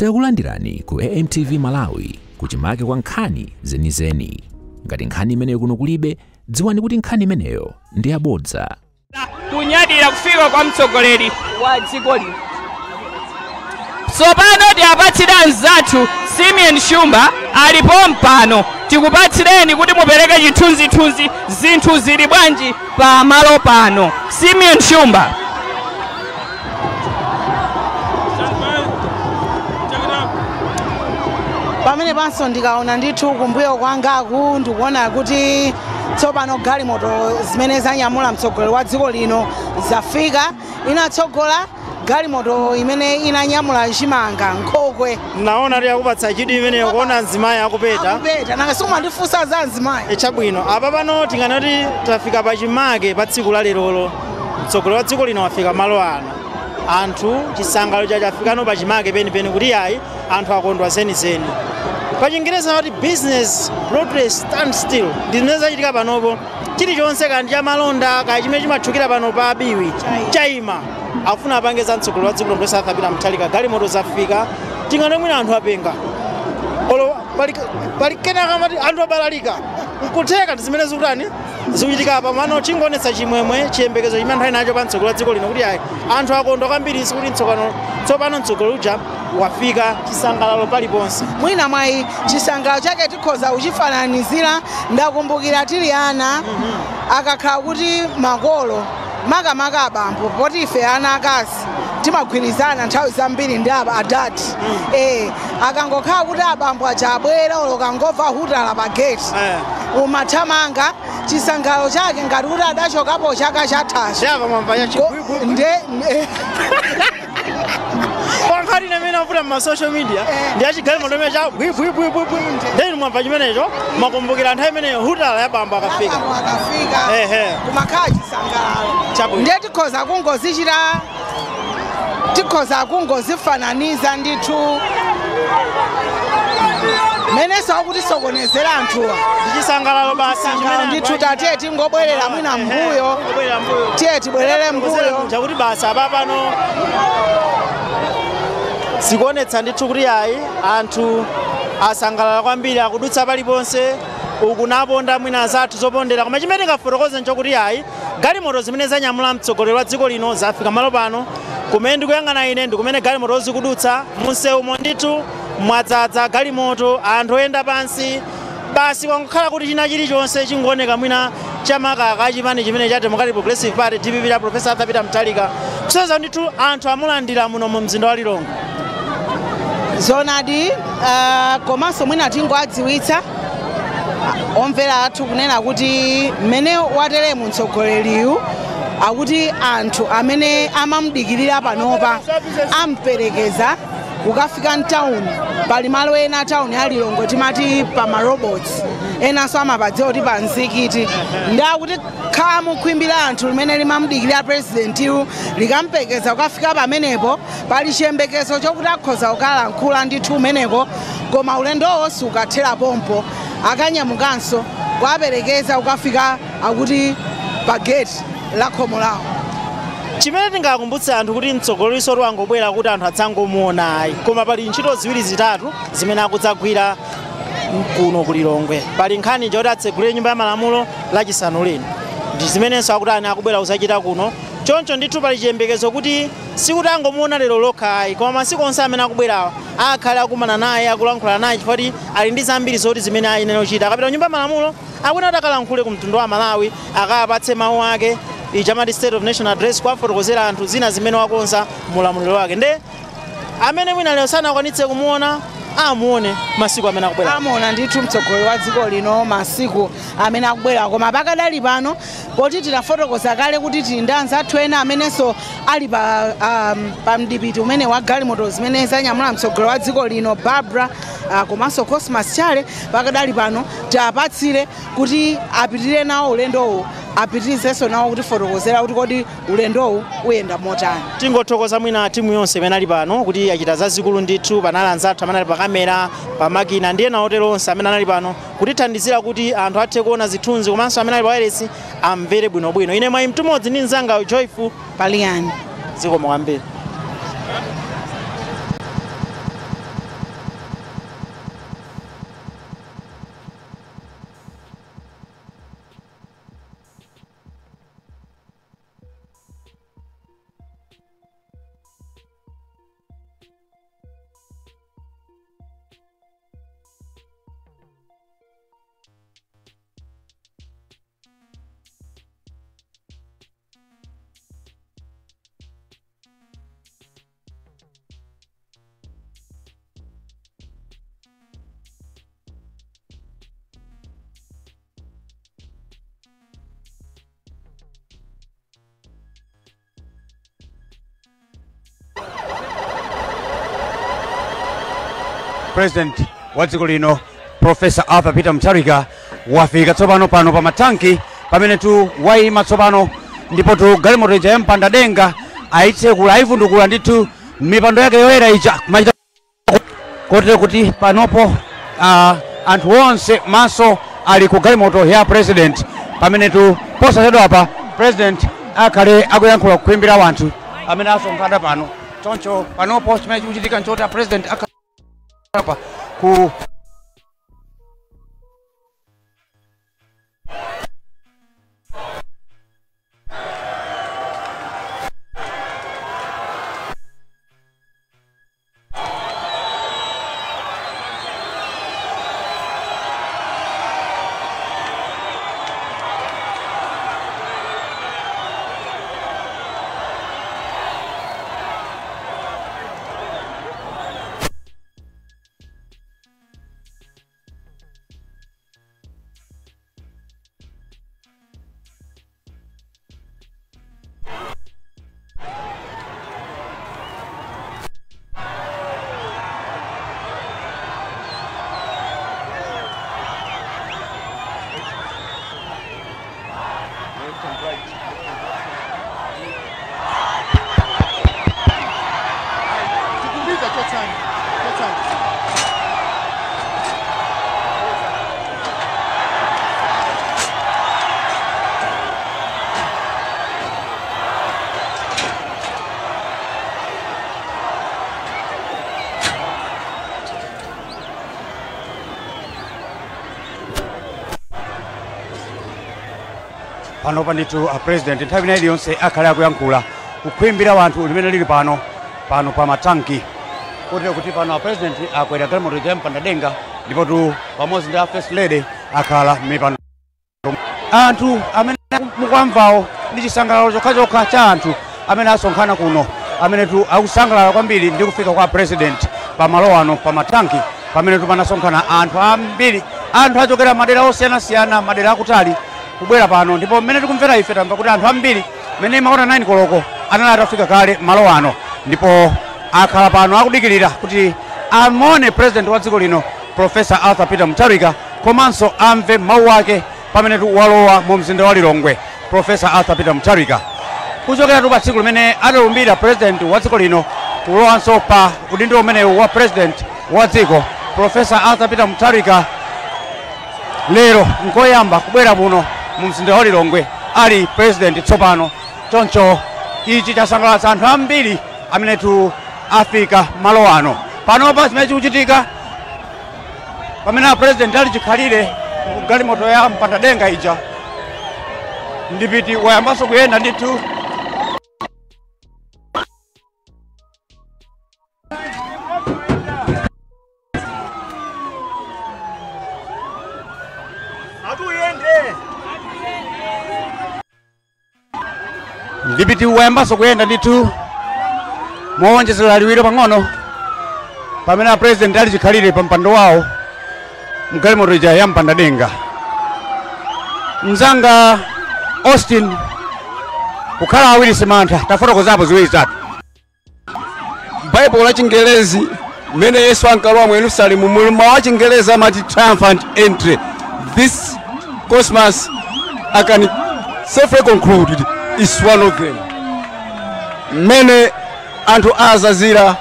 Takulandirani ku AMTV Malawi kuchimake kwa nkhani zenizeni. Ngati nkhani imeneyo kuno kulibe, dziwani kuti nkhani imeneyo ndi yabodza. Kunyadira kufika kwa mtsogoleri wa dziko lino. Tsopano tiapatsira nzathu Simeon Shumba alipo mpano. Tikupatsireni kuti mupereke chithunzithunzi zinthu zili bwanji pa malo pano. Simeon Shumba. Pamene panso ndikaona ndithu kumbuyo kwangaku ndikuona kuti tsopano galimoto zimene zanyamula mtsogoleri wa dziko lino zafika. Inatsogola galimoto imene inanyamula chimanga Nkhokwe. Naona ali akupatsa chidwi imeneyo kuona nzimayi akupeta. Akupeta nanga simumandifunsa za nzimayi. Chabwino apa pano tinganati tafika pa chimake pa tsiku la lerolo. Mtsogoleri wa dziko lino wafika malo ano. Anthu chisangalalo chafikano pa chimake penipeni kuti ayi anthu akondwa zenizeni. Pa Chingereza amati business progress stand still. Ndimene zachitika panopo chilichonse kandi cha malonda kaya chimene chimathukira pano pa abiwi chayima. Afuna apange za mtsogoleri wa dziko lino Professor Arthur Peter Mutharika galimoto zafika tingane mwina anthu apenga. Olo pali kenaka amati anthu abalalika. Nkutheka zimene zikutani zikuchitika pa mano chingonetsa chimwemwe chiyembekezo chimene anthu ali nacho pa mtsogoleri wa dziko lino kuti ayi anthu akondwa kwambiri kuti tsopano mtsogoleri uja wafika chisangalalo paliponse. Mwina mwayi chisangalalo chake tikhoza kuchifananizira ndakumbukira tili ana akakhala kuti makolo makamaka abambo poti ife ana akazi timagwirizana nthawi zambiri ndi adati. Akangokhala kuti abambo achabwera olokangova hutala pa gate umathamanga chisangalalo chake ngati kuti adachokapo chaka chathacho. Pankari nemene avuta ma social media ndi achigalimoto imene cha ndeni mwamva chimenecho makumbukira nthawi imeneyo hutala ya bambo akafika. Kumakhala chisangalalo ndiye tikhoza kungozifananiza ndithu menesa kuti sokonezera anthuwa chisangalalo basi ndithu tatiye tingobwerera mwina mbuyo tiye tibwerere mbuyo chakuti basi apa pano zikuonetsa ndithu kuti ayi anthu asangalala kwambiri akudutsa paliponse uku naponda mwina zathu zopondera koma chimene tingafotokoze nchokuti ayi galimoto zimene zanyamula mtsogoleri wa dziko lino zafika malo pano. Kumene ndikuyang'ana ine ndi kumene galimoto zikudutsa munsewumo ndithu mwadzadza galimoto anthu oyenda pansi basi kwangokhala kuti china chilichonse chingooneka mwina chamakaka chipani chimene cha Democratic Progressive Party DPP la Professor Arthur Peter Mutharika kuseza ndithu anthu amulandira muno mu mzinda wa Lilongwe. Zonadi komanso mwina tingoadziwitsa omvera athu kunena kuti mmene wateremu mtsogoleriyu akuti anthu amene amamudikirira panopa amperekeza kukafika mtawuni pali malo ena tawuni ya Lilongwe timati pa marobots enanso amapadziwa kuti pa mzikiti ndakuti khala mukhwimbira anthu limene limamudikirira presidentiyu likampekeza kukafika pamenepo pali chiyembekezo chokuti akhoza kukalankhula ndithu umeneko koma ulendowo sukathera pompo akanyamukanso kuwaperekeza kukafika akuti pa gate la khomo lawo. Chimene tingakumbutsa anthu kuti mtsogoleri soti wangobwera kuti anthu adzangomuona ayi koma pali ntchito ziwiri zitatu zimene akudzagwira kuno ku Lilongwe. Pali nkhani choti atsegulire nyumba ya malamulo lachisanu lino ndi zimenenso akuti ani akubwera kuzachita kuno choncho ndithu pali chiyembekezo kuti sikuti angomuona lero lokha ayi koma masiku onse amene akubwerawa akhale akumana naye akulankhula naye chifukwa kuti ali ndi zambiri zoti zimene ayenera kuchita. Akapita nyumba ya malamulo akwena kuti akalankhule ku mtundu wa Malawi akapatse mawu ake ichamati State of National Address kwafotokozera anthu zina zimene wakonza mulamuliro wake nde amene mwina lero sanakwanitse kumuona amuone masiku amene akubwera. Amuona ndithu mtsogoleri wa dziko lino masiku amene akubwera koma pakadali pano poti tinafotokoza kale kuti tili ndi anzathu ena amenenso ali pa mdipiti umene wa galimoto zimene zanyamula mtsogoleri wa dziko lino Barbara komanso Cosmas Chale pakadali pano tiapatsire kuti apitirire nawo ulendowo apitirizenso nawo kuti fotokozera kuti kodi ulendowu uyenda motani. Tingothokoza mwina timu yonse imene ali pano kuti achita zazikulu ndithu panali anzathu amene ali pa kamera pa makina ndiye nawo otero onse amene ali pano kutithandizira kuti anthu athe kuona zithunzi komanso amene ali pa wireless amvere bwinobwino. Ine mwayi mtumodzi ndi mzanga Joyful Paliani. Zikomo kwambiri. president wa dziko lino Professor Arthur Peter Mutharika wafika tsopano pano pa matanki pamene tu waima tsopano ndipo tu galimoto ija yampanda denga aitsekula aivundukula ndithu mipando yake yoyera ija kumachita kotero kuti panopo anthu onse maso ali ku galimoto ya president pamene tu posachedwa apa president akhale akuyankhula kukwimbira wanthu amene asonkhana pano choncho panopo chimene chikuchitika nchoti president akhale ku pano panditu president nthawi ina iliyonse akhale akuyankhula kukwimbira wanthu limene lili pano pa matanki kotero kuti pano president akwera galimoto ija yampanda denga ndipo tu pamodzi ndi first lady akhala mipando anthu amene mukwamvawo ndi chisangalalo chokhachokha cha anthu amene asonkhana kuno amene tu akusangalala kwambiri ndi kufika kwa president pamalo ano pa matanki pamene tu panasonkhana anthu ambiri anthu achokera madera osiyanasiyana madera akutali kubwera pano ndipo mmene tikumvera ife tamva kuti anthu ambiri mmene maona 9 koloko analata kufika kale malo ano ndipo akhala pano akudikirira kuti amone president wa dziko lino Professor Arthur Peter Mutharika komanso amve mawu ake pamene walowa mu mzinda wa Lilongwe Professor Arthur Peter Mutharika kuchokera tu pa tsiku limene atalumbira president wa dziko lino kulowanso pa udindo umenewu wa president wa dziko Professor Arthur Peter Mutharika lero nkoyamba kubwera muno mu mzinda wa Lilongwe ali president tsopano choncho ichi chasangalatsa anthu ambiri amene tu afika malo ano panopa chimene chikuchitika pamene president ali chikhalire galimoto ya mpanda denga ija ndipiti wayambanso kuyenda ndithu ndipiti wayambanso kuyenda ndithu mowonjezera liwiro pang'ono pamene president ali chikhalire pa mpando wawo mgalimoto ija ya mpanda denga mzanga Austin kukhala awiri simantha tafotokozapo ziwiri zitatu Bible la Chingelezi mene Yesu ankalowa mu Yerusalemu mulima wa Chingelezi amati triumphant entry. This Christmas I can safely conclude is one of them. Mene anthu azazira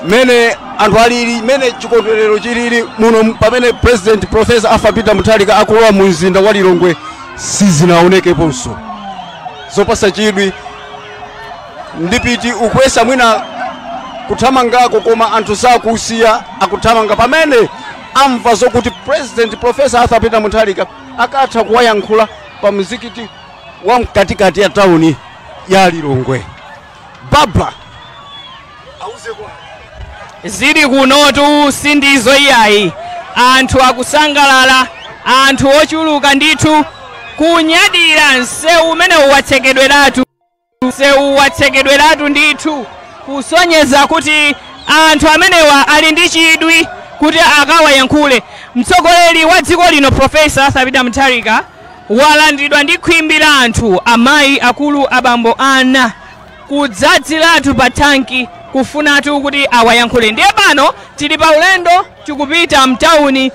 mene anthu alili mene chikondwerero chilili muno pamene president Professor Arthur Peter Mutharika akulowa mu mzinda wa Lilongwe sizinaonekeponso zopasa chidwi ndipiti ukwesa mwina kuthamangako koma anthu sakusiya akuthamanga pamene amva zokuti president Professor Arthur Peter Mutharika akatha kuwayankhula pa mzikiti wa mkatikati ya tauni ya Lilongwe. Baba auze kwa zili kunotu sindizo iyayi anthu akusangalala anthu ochuluka ndithu kunyadira nsewu umene watsekedweratu ndithu kusonyeza kuti anthu amenewa ali ndi chidwi kuti akawayankhule. Mtsogoleri wa dziko lino Professor Arthur Peter Mutharika walandidwa ndi khwimbi la anthu amayi akulu abambo ana kudzadziratu pa tanki kufunatu kuti awayankhule. Ndiye pano tili pa ulendo tikupita mtauni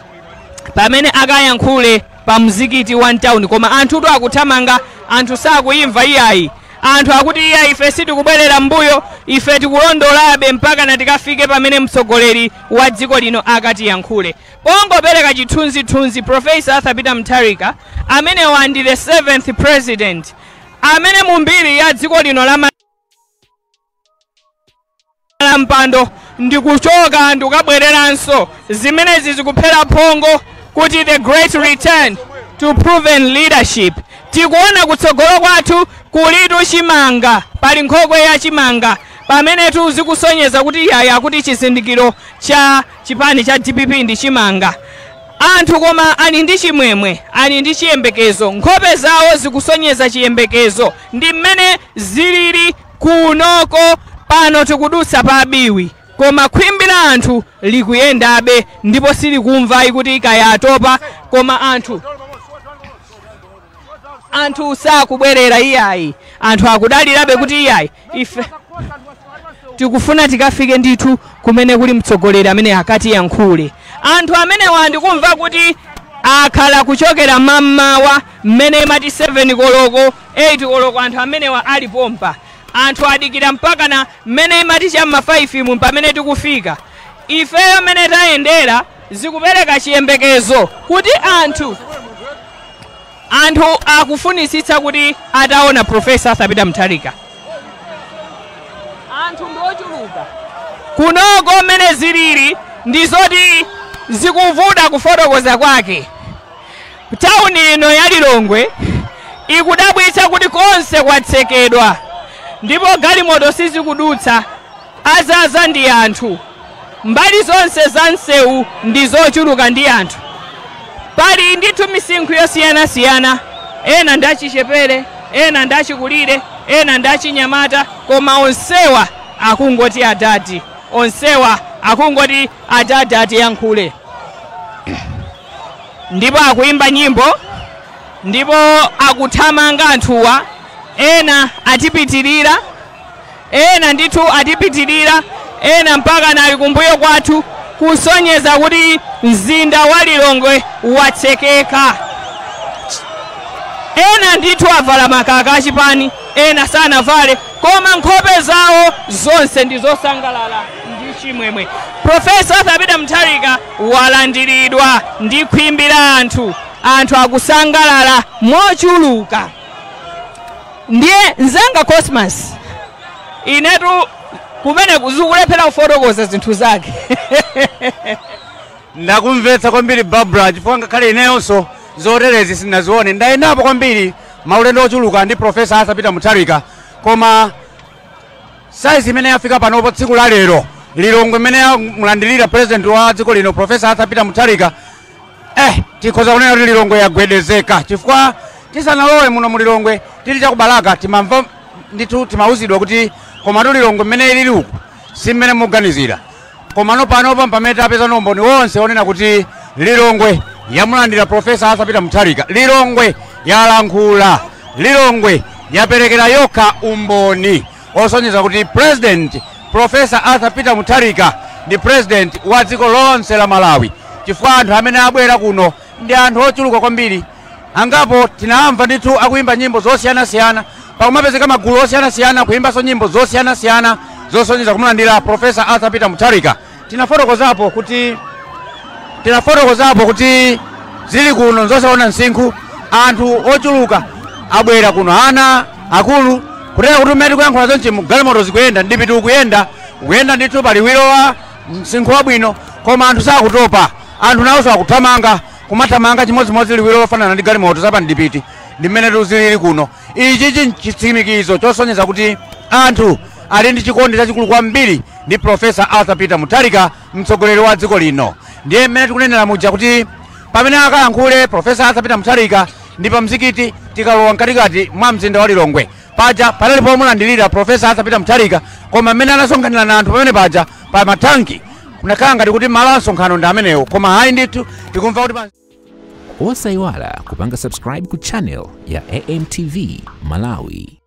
pamene akayankhule pa mzikiti wa mtauni, koma anthutu akuthamanga, anthu sakuyimva iyayi. Anthu akuti iya ife sitikubwerera mbuyo, ife tikulondolabe mpaka na tikafike pamene mtsogoleri wa dziko lino akatiyankhule. Pongopereka chithunzithunzi Professor Arthur Peter Mutharika amene ndi the 7th president amene mumbiri ya dziko lino la mpando ndikuchoka ndikabwereranso, zimenezi zikuphera phongo kuti the great return to proven leadership. Tikuona kutsogolo kwathu kulitu chimanga, pali nkhokwe ya chimanga pamene zikusonyeza kuti yaya kuti chizindikiro cha chipani cha DPP ndi chimanga. Anthu koma ali ndi chimwemwe, ali ndi chiyembekezo, nkhope zawo zikusonyeza chiyembekezo. Ndi mmene zilili kunoko pano tikudutsa pa abiwi, koma khwimbi la anthu likuyendabe ndipo silikumva kuti ikaya atopa, koma anthu sakubwerera iyayi. Anthu akudalirabe kuti iyayi ife tikufuna tikafike ndithu kumene kuli mtsogoleri amene akatiyankhule. Anthu amene ndikumva kuti akhala kuchokera mammawa mmene imati 7 koloko 8 koloko, anthu amenewa ali pompa. Anthu adikira mpaka na mmene imati chamma 5 mu pamene tikufika. Ifeyo mmene tayendera zikupereka chiyembekezo kuti anthu akufunisitsa kuti ataona Professor Arthur Peter Mutharika. Anthu ndochuluka kunoko mmene zilili ndizoti zikuvuta kufotokoza kwake. Tauni ino ya Lilongwe ikudabwitsa kuti konse kwatsekedwa ndipo galimoto sizikudutsa, azaza ndi anthu, mbali zonse za msewu ndizochuluka ndi anthu. Pali ndithu misinkhu yosiyanasiyana, ena ndachichepere, ena ndachikulire, ena ndachinyamata, koma onsewa akungoti adati, onsewa akungoti adati atiyankhule. Ndipo akuimba nyimbo, ndipo akuthamanga anthuwa, ena atipitirira, ena ndithu atipitirira, ena mpaka nali kumbuyo kwathu kusonyeza kuti mzinda wa Lilongwe watsekeka. Ena ndithu avala makaka achipani, ena sanavale, koma nkhope zawo zonse ndizosangalala ndi chimwemwe. Professor Arthur Peter Mutharika walandiridwa ndi khwimbi la anthu, anthu akusangalala mochuluka. Ndiye nzanga Cosmas inetu kumene kuzikulephera kufotokoza zinthu zake. Ndakumvetsa kwambiri Barbara, chifukwa ngakhale ineyonso zoterezi sinazione. Ndayendapo kwambiri maulendo ochuluka ndi Professor Arthur Peter Mutharika, koma saizi imene yafika panopo tsiku la lero Lilongwe imene yamulandirira president wa dziko lino Professor Arthur Peter Mutharika, tikhoza kunena kuti Lilongwe yagwedezeka, chifukwa tisanalowe muno mu Lilongwe tili chakubalaka timamva ndithu timauzidwa kuti koma Lilongwe mmene ili uku si mmene muganizira. Koma panopa pamene tapeza nomboni wonse onena kuti Lilongwe yamulandira Professor Arthur Peter Mutharika, Lilongwe yalankhula, Lilongwe yaperekera yokha umboni osonyeza kuti President Professor Arthur Peter Mutharika ndi president wa dziko lonse la Malawi. Chifukwa anthu amene abwera kuno ndi anthu ochuluka kwambiri, angapo tinamva ndithu akuimba nyimbo zosiyanasiyana, pakumapezeka magulu osiyanasiyana kuimbanso nyimbo zosiyanasiyana zosonyeza kumulandira Professor Arthur Peter Mutharika. Tinafotokozapo kuti zili kuno zosaona msinkhu, anthu ochuluka abwera kuno, ana akulu, kutera kuti mmene kuyankhula zonse galimoto zikuyenda ndipi tikuyenda ndithu pali wiro wa msinkhu wabwino, koma anthu sakutopa, anthu nawonso akuthamanga kumathamanga chimodzimodzi liwiro lofanana ndi galimoto zapa ndipiti. Ndi mmene tuzilili kuno. Ichi chitsimikizo chosonyeza kuti anthu ali ndi chikondi chachikulu kwambiri ndi Professor Arthur Peter Mutharika, mtsogoleri wa dziko lino. Ndiye mmene tikunenera muja kuti pamene akayankhule Professor Arthur Peter Mutharika ndi pa mzikiti tikalowa mkatikati mwa mzinda wa Lilongwe paja panali pomulandirira Professor Arthur Peter Mutharika, koma mmene anasonkhanira na anthu pamene paja pa matanki kunakhala ngati kuti malo asonkhano ndi amenewo, koma hayi ndithu tikumva kuti Osayiwala kupanga subscribe ku channel ya AMTV Malawi.